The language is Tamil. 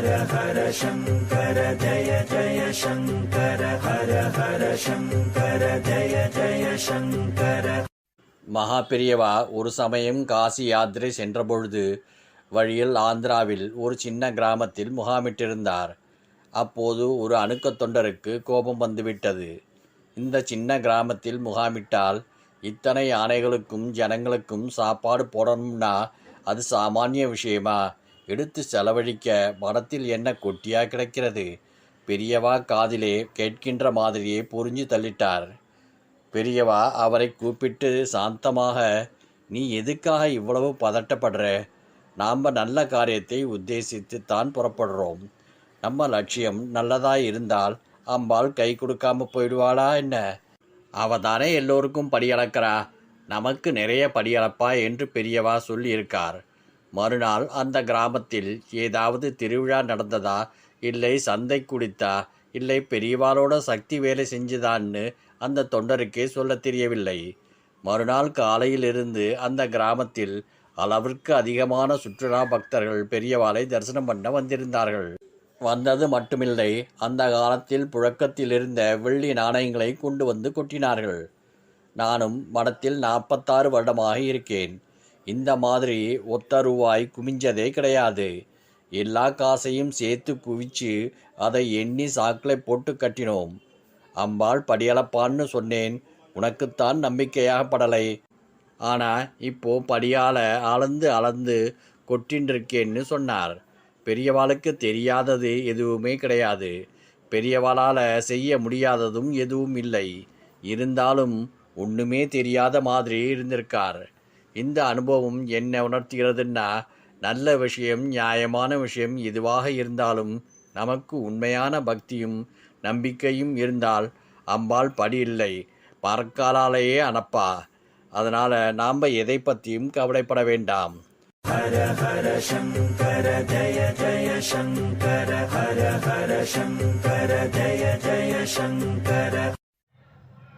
ஹர ஹர சங்கர ஜய ஜய சங்கர ஹர ஹர சங்கர ஜய ஜய சங்கர. மகா பெரியவா ஒரு சமயம் காசி யாத்திரை சென்றபொழுது வழியில் ஆந்திராவில் ஒரு சின்ன கிராமத்தில் முகாமிட்டிருந்தார். அப்போது ஒரு அணுக்கத் தொண்டருக்கு கோபம் வந்துவிட்டது. இந்த சின்ன கிராமத்தில் முகாமிட்டால் இத்தனை யானைகளுக்கும் ஜனங்களுக்கும் சாப்பாடு போடணும்னா அது சாமானிய விஷயமா? எடுத்து செலவழிக்க மரத்தில் என்ன கொட்டியா கிடக்கிறது? பெரியவா காதிலே கேட்கின்ற மாதிரியே புரிஞ்சு தள்ளிட்டார். பெரியவா அவரை கூப்பிட்டு சாந்தமாக, நீ எதுக்காக இவ்வளவு பதட்டப்படுற? நாம் நல்ல காரியத்தை உத்தேசித்து தான் புறப்படுறோம். நம்ம லட்சியம் நல்லதாய் இருந்தால் அம்பாள் கை கொடுக்காம போயிடுவாளா என்ன? அவ தானே எல்லோருக்கும் படியளக்கிறா, நமக்கு நிறைய படியளப்பா என்று பெரியவா சொல்லியிருக்கார். மறுநாள் அந்த கிராமத்தில் ஏதாவது திருவிழா நடந்ததா, இல்லை சந்தை குடித்தா, இல்லை பெரியவாளோட சக்தி வேலை செஞ்சுதான்னு அந்த தொண்டருக்கே சொல்ல தெரியவில்லை. மறுநாள் காலையிலிருந்து அந்த கிராமத்தில் அளவிற்கு அதிகமான சுற்றுலா பக்தர்கள் பெரியவாளை தரிசனம் பண்ண வந்திருந்தார்கள். வந்தது மட்டுமில்லை, அந்த காலத்தில் புழக்கத்தில் இருந்த வெள்ளி நாணயங்களை கொண்டு வந்து கொட்டினார்கள். நானும் மடத்தில் 46 வருடமாக இருக்கேன். இந்த மாதிரி ஒத்த ரூபாய் குமிஞ்சதே கிடையாது. எல்லா காசையும் சேர்த்து குவிச்சு அதை எண்ணி சாக்கில் போட்டு கட்டினோம். அம்பாள் படியளப்பான்னு சொன்னேன், உனக்குத்தான் நம்பிக்கையாகப்படலை. ஆனால் இப்போ படியால் அளந்து அளந்து கொட்டின்றிருக்கேன்னு சொன்னார். பெரியவாளுக்கு தெரியாதது எதுவுமே கிடையாது. பெரியவாளால் செய்ய முடியாததும் எதுவும் இல்லை. இருந்தாலும் ஒன்றுமே தெரியாத மாதிரி இருந்திருக்கார். இந்த அனுபவம் என்ன உணர்த்துகிறதுன்னா, நல்ல விஷயம் நியாயமான விஷயம் எதுவாக இருந்தாலும் நமக்கு உண்மையான பக்தியும் நம்பிக்கையும் இருந்தால் அம்பாள் படி இல்லை பறக்காலாலேயே அனுப்பா. அதனால் நாம் எதை பற்றியும் கவலைப்பட வேண்டாம். ஹர ஹர சங்கர ஜய ஜய சங்கர ஹர ஹர சங்கர ஜய ஜய சங்கர.